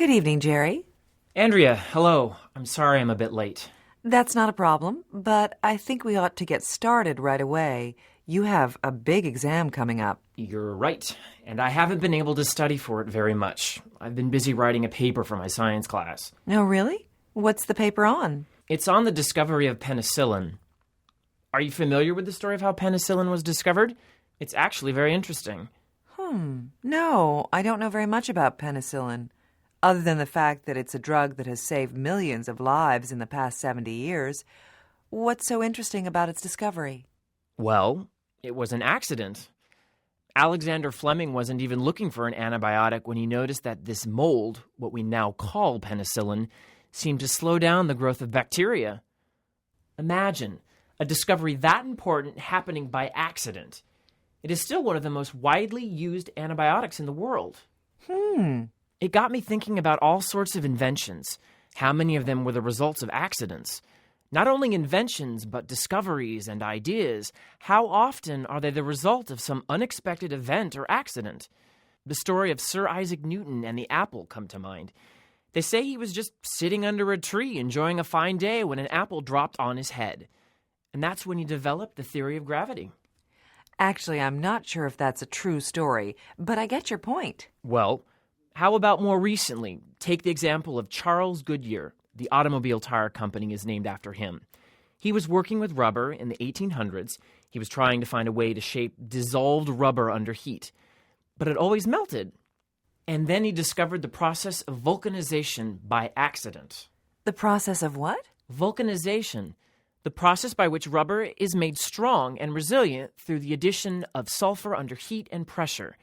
Good evening, Jerry. Andrea, hello. I'm sorry I'm a bit late. That's not a problem, but I think we ought to get started right away. You have a big exam coming up. You're right, and I haven't been able to study for it very much. I've been busy writing a paper for my science class. Oh, really? What's the paper on? It's on the discovery of penicillin. Are you familiar with the story of how penicillin was discovered? It's actually very interesting. No, I don't know very much about penicillin, other than the fact that it's a drug that has saved millions of lives in the past 70 years. What's so interesting about its discovery? Well, it was an accident. Alexander Fleming wasn't even looking for an antibiotic when he noticed that this mold, what we now call penicillin, seemed to slow down the growth of bacteria. Imagine a discovery that important happening by accident. It is still one of the most widely used antibiotics in the world. It got me thinking about all sorts of inventions. How many of them were the results of accidents? Not only inventions, but discoveries and ideas. How often are they the result of some unexpected event or accident? The story of Sir Isaac Newton and the apple come to mind. They say he was just sitting under a tree enjoying a fine day when an apple dropped on his head. And that's when he developed the theory of gravity. Actually, I'm not sure if that's a true story, but I get your point. Well, how about more recently? Take the example of Charles Goodyear. The automobile tire company is named after him. He was working with rubber in the 1800s. He was trying to find a way to shape dissolved rubber under heat. But it always melted. And then he discovered the process of vulcanization by accident. The process of what? Vulcanization. The process by which rubber is made strong and resilient through the addition of sulfur under heat and pressure.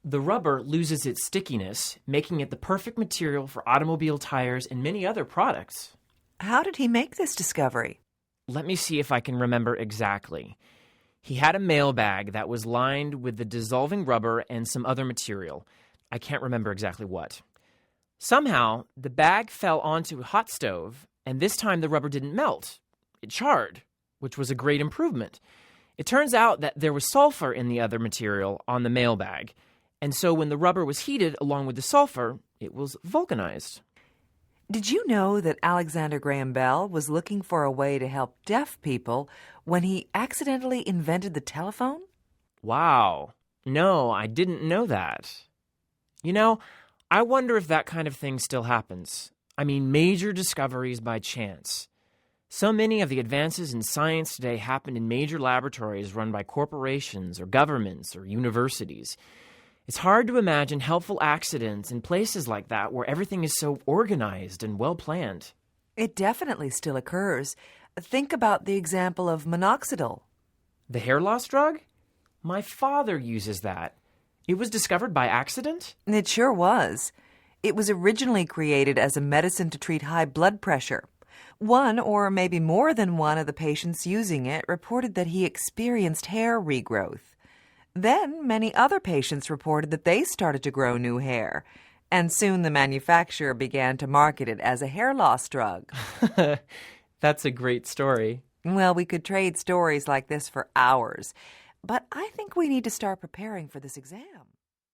The rubber loses its stickiness, making it the perfect material for automobile tires and many other products. How did he make this discovery? Let me see if I can remember exactly. He had a mailbag that was lined with the dissolving rubber and some other material. I can't remember exactly what. Somehow, the bag fell onto a hot stove, and this time the rubber didn't melt. It charred, which was a great improvement. It turns out that there was sulfur in the other material on the mailbag, and so when the rubber was heated along with the sulfur, it was vulcanized. Did you know that Alexander Graham Bell was looking for a way to help deaf people when he accidentally invented the telephone? Wow. No, I didn't know that. You know, I wonder if that kind of thing still happens. I mean, major discoveries by chance. So many of the advances in science today happen in major laboratories run by corporations or governments or universities. It's hard to imagine helpful accidents in places like that where everything is so organized and well-planned. It definitely still occurs. Think about the example of minoxidil. The hair loss drug? My father uses that. It was discovered by accident? It sure was. It was originally created as a medicine to treat high blood pressure. One, or maybe more than one, of the patients using it reported that he experienced hair regrowth. Then many other patients reported that they started to grow new hair, and soon the manufacturer began to market it as a hair loss drug. That's a great story. Well, we could trade stories like this for hours, but I think we need to start preparing for this exam.